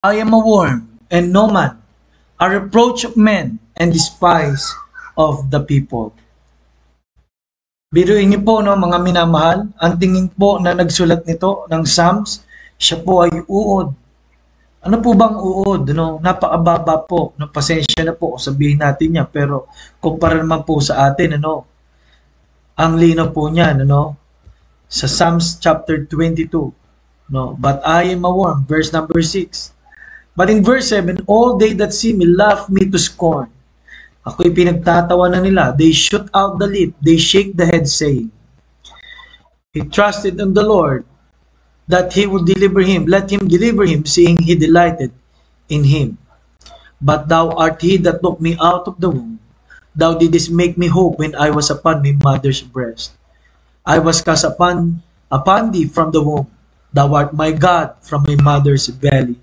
I am a worm and no man, a reproach of men and despise of the people. Biruin niyo po, no, mga minamahal, ang tingin po na nagsulat nito ng Psalms, siya po ay uod. Ano po bang uod? No? Napakababa po. No, pasensya na po kung sabihin natin yan. Pero kumpara naman po sa atin, ano, ang lino po niyan, ano, sa Psalms chapter 22. No? But I am a worm, verse number 6. But in verse 7, all they that see me laugh me to scorn. Ako'y pinagtatawanan nila. They shoot out the lip. They shake the head, saying, he trusted in the Lord that he would deliver him. Let him deliver him, seeing he delighted in him. But thou art he that took me out of the womb. Thou didst make me hope when I was upon my mother's breast. I was cast upon thee from the womb. Thou art my God from my mother's belly.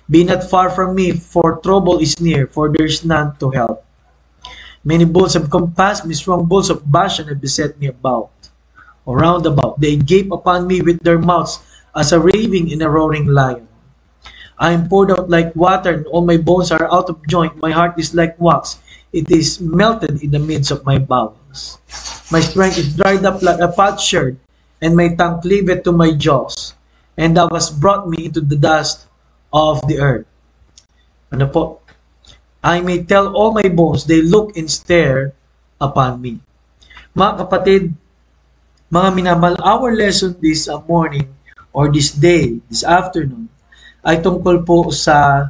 Be not far from me, for trouble is near, for there is none to help. Many bulls have compassed me, strong bulls of Bashan have beset me about, or round about. They gape upon me with their mouths, as a raving and a roaring lion. I am poured out like water, and all my bones are out of joint. My heart is like wax, it is melted in the midst of my bowels. My strength is dried up like a potsherd, and my tongue cleaveth to my jaws. And thou hast brought me into the dust of the earth. Ano po? I may tell all my bones, they look and stare upon me. Mga kapatid, mga minamahal, our lesson this morning or this day, this afternoon, ay tungkol po sa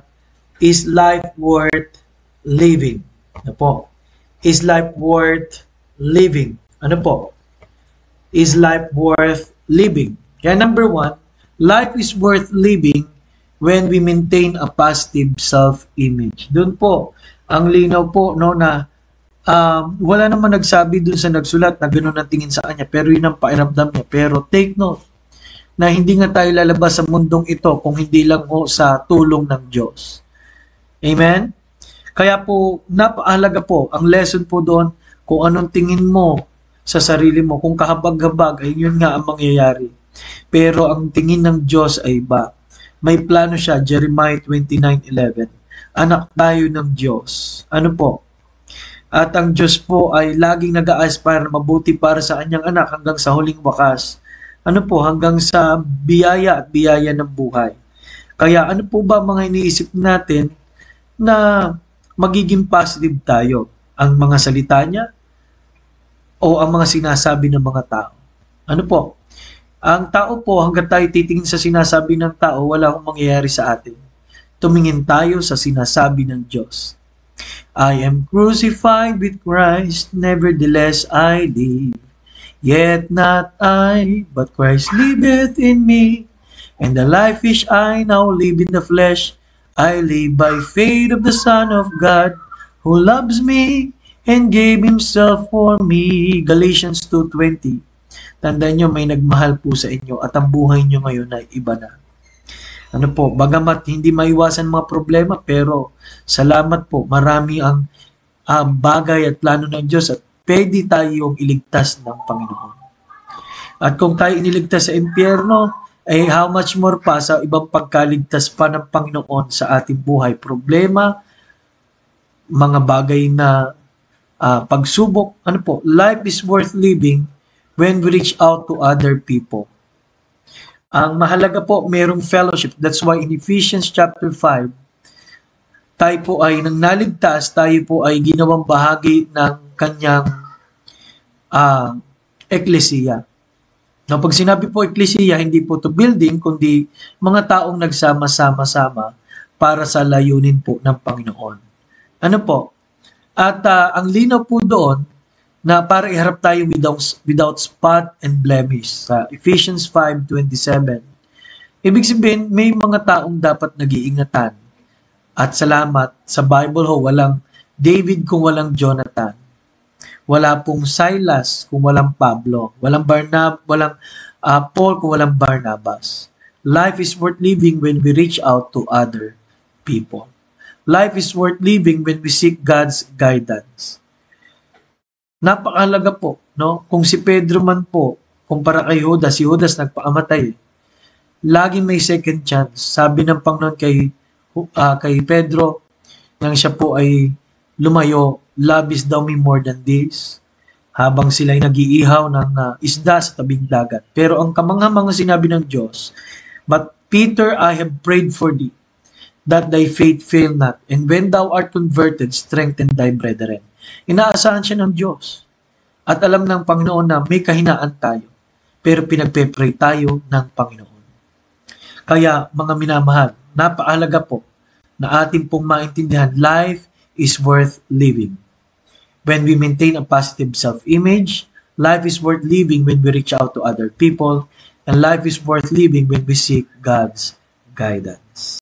is life worth living? Ano po? Is life worth living? Ano po? Is life worth living? Kaya number 1, life is worth living when we maintain a positive self-image. Doon po, ang linaw po, no, na wala naman nagsabi doon sa nagsulat na gano'n ang tingin sa kanya, pero yun ang pairamdam niya. Pero take note, na hindi nga tayo lalabas sa mundong ito kung hindi lang ho sa tulong ng Diyos. Amen? Kaya po, napakahalaga po, ang lesson po doon, kung anong tingin mo sa sarili mo, kung kahabag-habag, ay yun nga ang mangyayari. Pero ang tingin ng Diyos ay iba. May plano siya, Jeremiah 29:11. Anak tayo ng Diyos. Ano po? At ang Diyos po ay laging nag-a-aspire na mabuti para sa kanyang anak hanggang sa huling wakas. Ano po? Hanggang sa biyaya at biyaya ng buhay. Kaya ano po ba mga iniisip natin na magiging positive tayo? Ang mga salita niya o ang mga sinasabi ng mga tao? Ano po? Ang tao po, hanggang tayo titingin sa sinasabi ng tao, wala akong mangyayari sa atin. Tumingin tayo sa sinasabi ng Diyos. I am crucified with Christ, nevertheless I live. Yet not I, but Christ liveth in me. And the life which I now live in the flesh, I live by faith of the Son of God, who loves me and gave Himself for me. Galatians 2:20. Tandaan nyo, may nagmahal po sa inyo at ang buhay nyo ngayon ay iba na. Ano po, bagamat hindi maiwasan mga problema, pero salamat po, marami ang bagay at plano ng Diyos at pwede tayong iligtas ng Panginoon. At kung tayo iniligtas sa impyerno, ay how much more pa sa ibang pagkaligtas pa ng Panginoon sa ating buhay. Problema, mga bagay na pagsubok, ano po, life is worth living when we reach out to other people. Ang mahalaga po, mayroong fellowship. That's why in Ephesians chapter 5, tayo po ay nang naligtas, tayo po ay ginawang bahagi ng kanyang eklesiya. Now, pag sinabi po eklesiya, hindi po to building, kundi mga taong nagsama-sama-sama para sa layunin po ng Panginoon. Ano po? At ang linaw po doon, na para iharap tayo without spot and blemish sa Ephesians 5:27. Ibig sabihin, may mga taong dapat nag-iingatan. At salamat, sa Bible ho, walang David kung walang Jonathan. Wala pong Silas kung walang Pablo. Walang Paul kung walang Barnabas. Life is worth living when we reach out to other people. Life is worth living when we seek God's guidance. Napakahalaga po, no? Kung si Pedro man po, kumpara kay Judas, si Judas nagpakamatay. Laging may second chance. Sabi ng Panginoon kay kay Pedro nang siya po ay lumayo, "Love is thou me more than this," habang sila'y nag-iihaw ng isda sa tabing dagat. Pero ang kamangha-mangha sinabi ng Diyos, "But Peter, I have prayed for thee, that thy faith fail not, and when thou art converted, strengthen thy brethren." Inaasahan siya ng Diyos. At alam ng Panginoon na may kahinaan tayo, pero pinagpe-pray tayo ng Panginoon. Kaya mga minamahal, napahalaga po na ating pong maintindihan, life is worth living. When we maintain a positive self-image, life is worth living when we reach out to other people, and life is worth living when we seek God's guidance.